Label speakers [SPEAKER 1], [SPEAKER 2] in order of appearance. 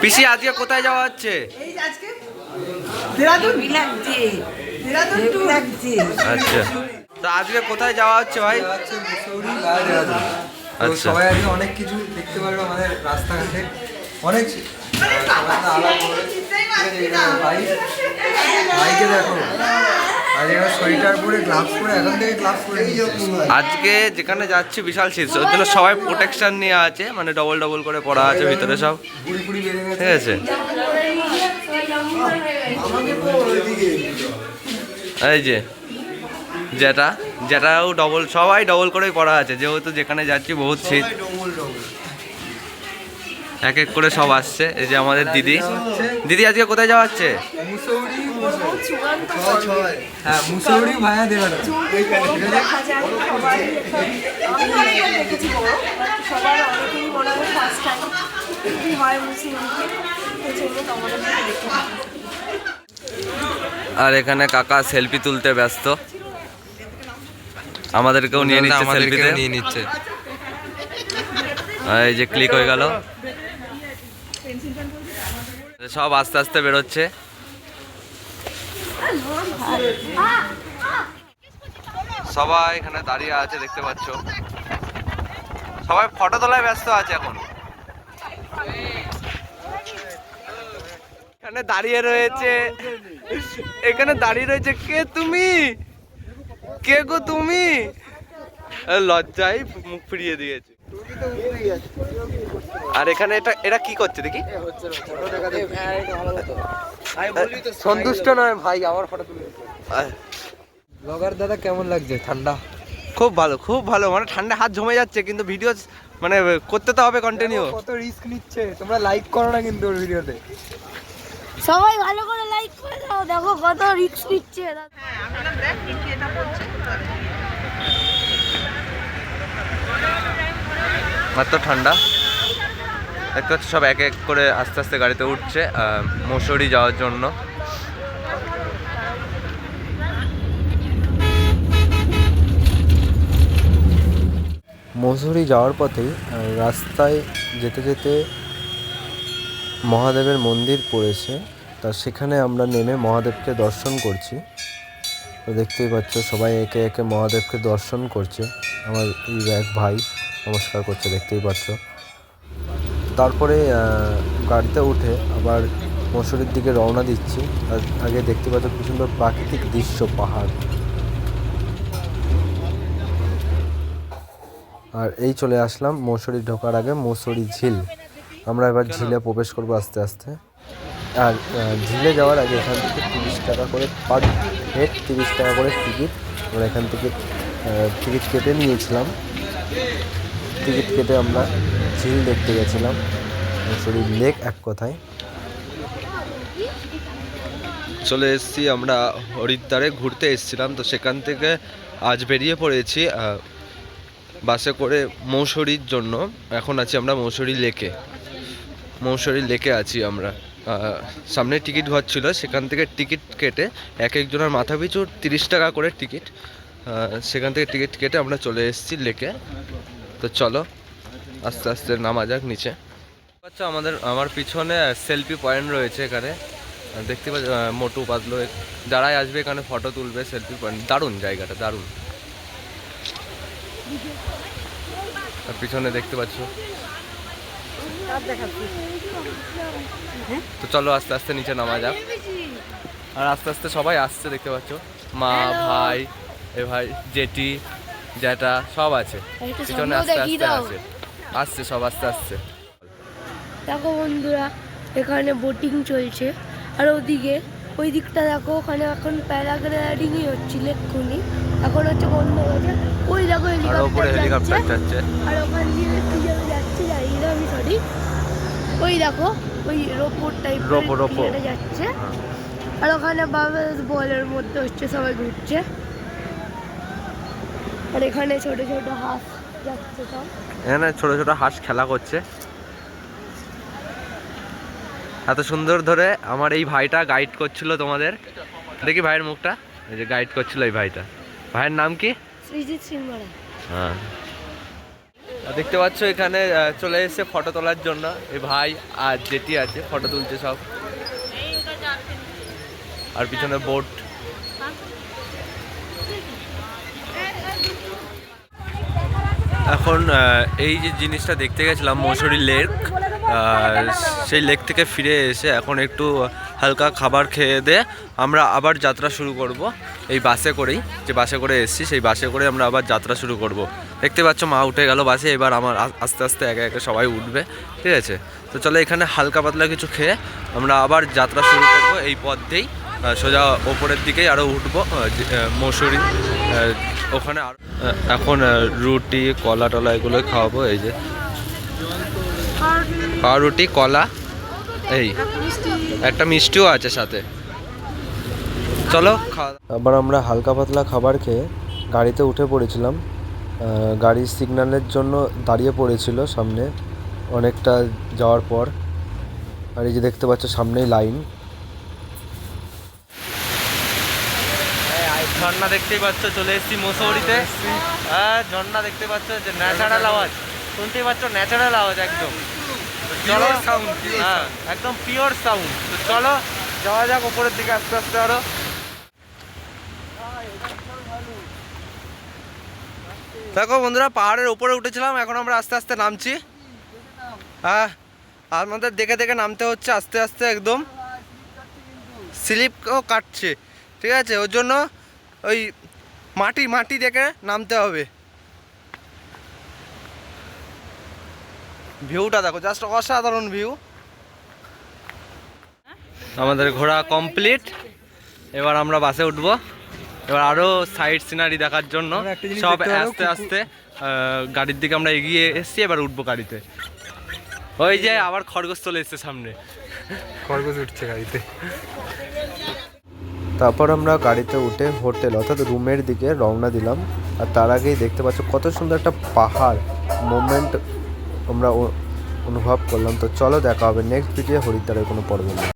[SPEAKER 1] পিসি আজকে কোথায় যাওয়া হচ্ছে? আচ্ছা, তো আজকে কোথায় যাওয়া হচ্ছে ভাই? আচ্ছা,
[SPEAKER 2] সবাই আজকে অনেক কিছু দেখতে পারবে আমাদের রাস্তাঘাটে, অনেক বাইকে দেখো সোয়েটার পরে গ্লাভস পরে এখন থেকে গ্লাভস পরে
[SPEAKER 1] আজকে যেখানে যাচ্ছি বিশাল শীত, ওর জন্য সবাই প্রোটেকশন নিয়ে আছে, মানে ডবল ডবল করে পড়া আছে ভিতরে সব, ঠিক আছে? এই যে যেটাও ডবল, সবাই ডবল করেই পড়া আছে, যেহেতু যেখানে যাচ্ছি বহুত শীত। এক এক করে সব আসছে। এই যে আমাদের দিদি আজকে কোথায় যাওয়া হচ্ছে?
[SPEAKER 2] মুসৌরি ভায়া দেওয়া
[SPEAKER 1] আর এখানে কাকা সেলফি তুলতে ব্যস্ত, আমাদেরকেও নিয়ে নিচ্ছে, সেলফিতে নিয়ে নিচ্ছে। এই যে ক্লিক হয়ে গেল, সব আস্তে আস্তে বেরোচ্ছে। সবাই এখানে দাঁড়িয়ে আছে, দেখতে পাচ্ছ, সবাই ফটো তোলায় ব্যস্ত আছে এখন। এখানে দাঁড়িয়ে রয়েছে, কে তুমি? কে গো তুমি? লজ্জায় মুখ ফিরিয়ে দিয়েছে। আর এখানে এটা কি করছে দেখি?
[SPEAKER 2] সন্তুষ্ট নয় ভাই, আমার ফটো তুলে ব্লগার দাদা কেমন লাগছে? ঠান্ডা?
[SPEAKER 1] খুব ভালো, মানে ঠান্ডা হাত জমে যাচ্ছে, কিন্তু ভিডিও মানে করতে তো হবে কন্টিনিউ।
[SPEAKER 2] কত রিস্ক নিচ্ছে, তোমরা লাইক করো না কিন্তু ওর ভিডিওতে।
[SPEAKER 3] সবাই ভালো করে লাইক করে দাও, দেখো কত রিস্ক নিচ্ছে।
[SPEAKER 1] মাত্র ঠান্ডা, দেখতে পাচ্ছি সব এক এক করে আস্তে আস্তে গাড়িতে উঠছে মসুরি যাওয়ার জন্য।
[SPEAKER 4] মসুরি যাওয়ার পথেই রাস্তায় যেতে যেতে মহাদেবের মন্দির পড়েছে, তা সেখানে আমরা নেমে মহাদেবকে দর্শন করছি। তো দেখতেই পাচ্ছ সবাই একে একে মহাদেবকে দর্শন করছে। আমার এই এক ভাই নমস্কার করছে, দেখতেই পাচ্ছ। তারপরে গাড়িতে উঠে আবার মসুরির দিকে রওনা দিচ্ছি। আর আগে দেখতে পাচ্ছ কি সুন্দর প্রাকৃতিক দৃশ্য, পাহাড়। আর এই চলে আসলাম মসুরি ঢোকার আগে মসুরি ঝিল। আমরা এবার ঝিলে প্রবেশ করবো আস্তে আস্তে। আর ঝিলে যাওয়ার আগে এখান থেকে 30 টাকা করে পার হেড, 30 টাকা করে টিকিট। আমরা এখান থেকে টিকিট কেটে নিয়েছিলাম। টিকিট কেটে আমরা ঝিল দেখতে গেছিলাম, মসুরি লেক এক কথায়।
[SPEAKER 1] চলে এসেছি আমরা হরিদ্বারে, ঘুরতে এসেছিলাম, তো সেখান থেকে আজ বেরিয়ে পড়েছি বাসে করে মৌসুরির জন্য। এখন আছি আমরা মৌসুরি লেকে আছি আমরা। সামনে টিকিট ঘর ছিল, সেখান থেকে টিকিট কেটে এক একজনের মাথা পিছু 30 টাকা করে টিকিট, সেখান থেকে টিকিট কেটে আমরা চলে এসেছি লেকে। তো চলো আস্তে আস্তে নামা যাক নিচে। আচ্ছা, আমার পিছনে সেলফি পয়েন্ট রয়েছে এখানে, দেখতে পাচ্ছি মোটু পাতলু, যারাই আসবে এখানে ফটো তুলবে, সেলফি পয়েন্ট। দারুণ জায়গাটা, দারুণ। আর পিছনে দেখতে পাচ্ছ। তো চলো আস্তে আস্তে নিচে নামা যাক। আর আস্তে আস্তে সবাই আসছে, দেখতে পাচ্ছ, মা, ভাই, ভাই, জেঠি, জ্যাঠা সব আছে পিছনে, আস্তে আস্তে আসছে সব, আস্তে আস্তে।
[SPEAKER 3] দেখো বন্ধুরা, এখানে বোটিং চলছে। আর ওদিকে ওই দিকটা দেখো, ওখানে এখন প্যারাগ্লাইডিংই হচ্ছিল এক্ষুনি, এখন হচ্ছে বন্ধ হয়েছে। ওই দেখো হেলিকপ্টার যাচ্ছে, আর ওখান দিয়ে কি যেন যাচ্ছে, জানি না আমি, সরি। ওই দেখো ওই রোপোর টাইপের যাচ্ছে, আর ওখানে বাবলস বলের মধ্যে হচ্ছে, সবাই ঘুরছে। আর এখানে ছোট ছোট হাঁস যাচ্ছে, সব
[SPEAKER 1] এখানে ছোট ছোট হাঁস খেলা করছে। এত সুন্দর ধরে আমার এই ভাইটা গাইড করছিল তোমাদের, দেখি ভাইয়ের মুখটা, এই যে গাইড করছিল এই ভাইটা। ভাইয়ের নাম কি?
[SPEAKER 3] সৃজিত সিংহ।
[SPEAKER 1] হ্যাঁ, দেখতে পাচ্ছ এখানে চলে এসেছে ফটো তোলার জন্য এই ভাই আর জেঠি আছে, ফটো তুলছে সব। আর পিছনে বোট। এখন এই যে জিনিসটা দেখতে গেছিলাম মৌসুরি লেক, সেই লেক থেকে ফিরে এসে এখন একটু হালকা খাবার খেয়ে দিয়ে আমরা আবার যাত্রা শুরু করব এই বাসে করেই, যে বাসে করে এসেছি সেই বাসে করে আমরা আবার যাত্রা শুরু করব। দেখতে পাচ্ছ মা উঠে গেল বাসে, এবার আমার আস্তে আস্তে একে একে সবাই উঠবে, ঠিক আছে? তো চলো এখানে হালকা পাতলা কিছু খেয়ে আমরা আবার যাত্রা শুরু করব এই পথ দিয়েই, সোজা ওপরের দিকেই আরও উঠবো মৌসুরি ওখানে। এখন রুটি কলা টলা এগুলো খাওয়াবো, এই যে পাউরুটি কলা, এই একটা মিষ্টিও আছে সাথে। চলো খাওয়া।
[SPEAKER 4] আবার আমরা হালকা পাতলা খাবার খেয়ে গাড়িতে উঠে পড়েছিলাম। গাড়ির সিগন্যালের জন্য দাঁড়িয়ে পড়েছিল সামনে অনেকটা যাওয়ার পর। আর এই যে দেখতে পাচ্ছ সামনেই লাইন।
[SPEAKER 1] ঝর্ণা দেখতেই পাচ্ছ, চলে এসেছি মৌসুরিতে। হ্যাঁ ঝর্ণা দেখতে পাচ্ছ, যে ন্যাচারাল আওয়াজ শুনতেই পাচ্ছ, ন্যাচারাল আওয়াজ একদম। চলো হ্যাঁ একদম পিওর সাউন্ড। তো চলো যাওয়া যাক ওপরের দিকে আস্তে আস্তে আরো। দেখো বন্ধুরা, পাহাড়ের উপরে উঠেছিলাম, এখন আমরা আস্তে আস্তে নামছি। হ্যাঁ আমাদের দেখে দেখে নামতে হচ্ছে আস্তে আস্তে, একদম স্লিপও কাটছে, ঠিক আছে? ওর জন্য ওই মাটি দেখে নামতে হবে। ভিউটা দেখো, জাস্ট অসাধারণ ভিউ। আমাদের ঘোরা কমপ্লিট, এবার আমরা বাসে উঠবো। এবার আরো সাইড সিনারি দেখার জন্য সব আস্তে আস্তে গাড়ির দিকে আমরা এগিয়ে এসেছি, এবার উঠবো গাড়িতে। ওই যে আবার খরগোশ চলে এসছে সামনে,
[SPEAKER 2] খরগোশ উঠছে গাড়িতে।
[SPEAKER 4] তারপর আমরা গাড়িতে উঠে হোটেল অর্থাৎ রুমের দিকে রওনা দিলাম। আর তার আগেই দেখতে পাচ্ছ কত সুন্দর একটা পাহাড় মোমেন্ট আমরা অনুভব করলাম। তো চলো দেখা হবে নেক্সট ভিডিও হরিদ্বারের কোনো পর্ব নিয়ে।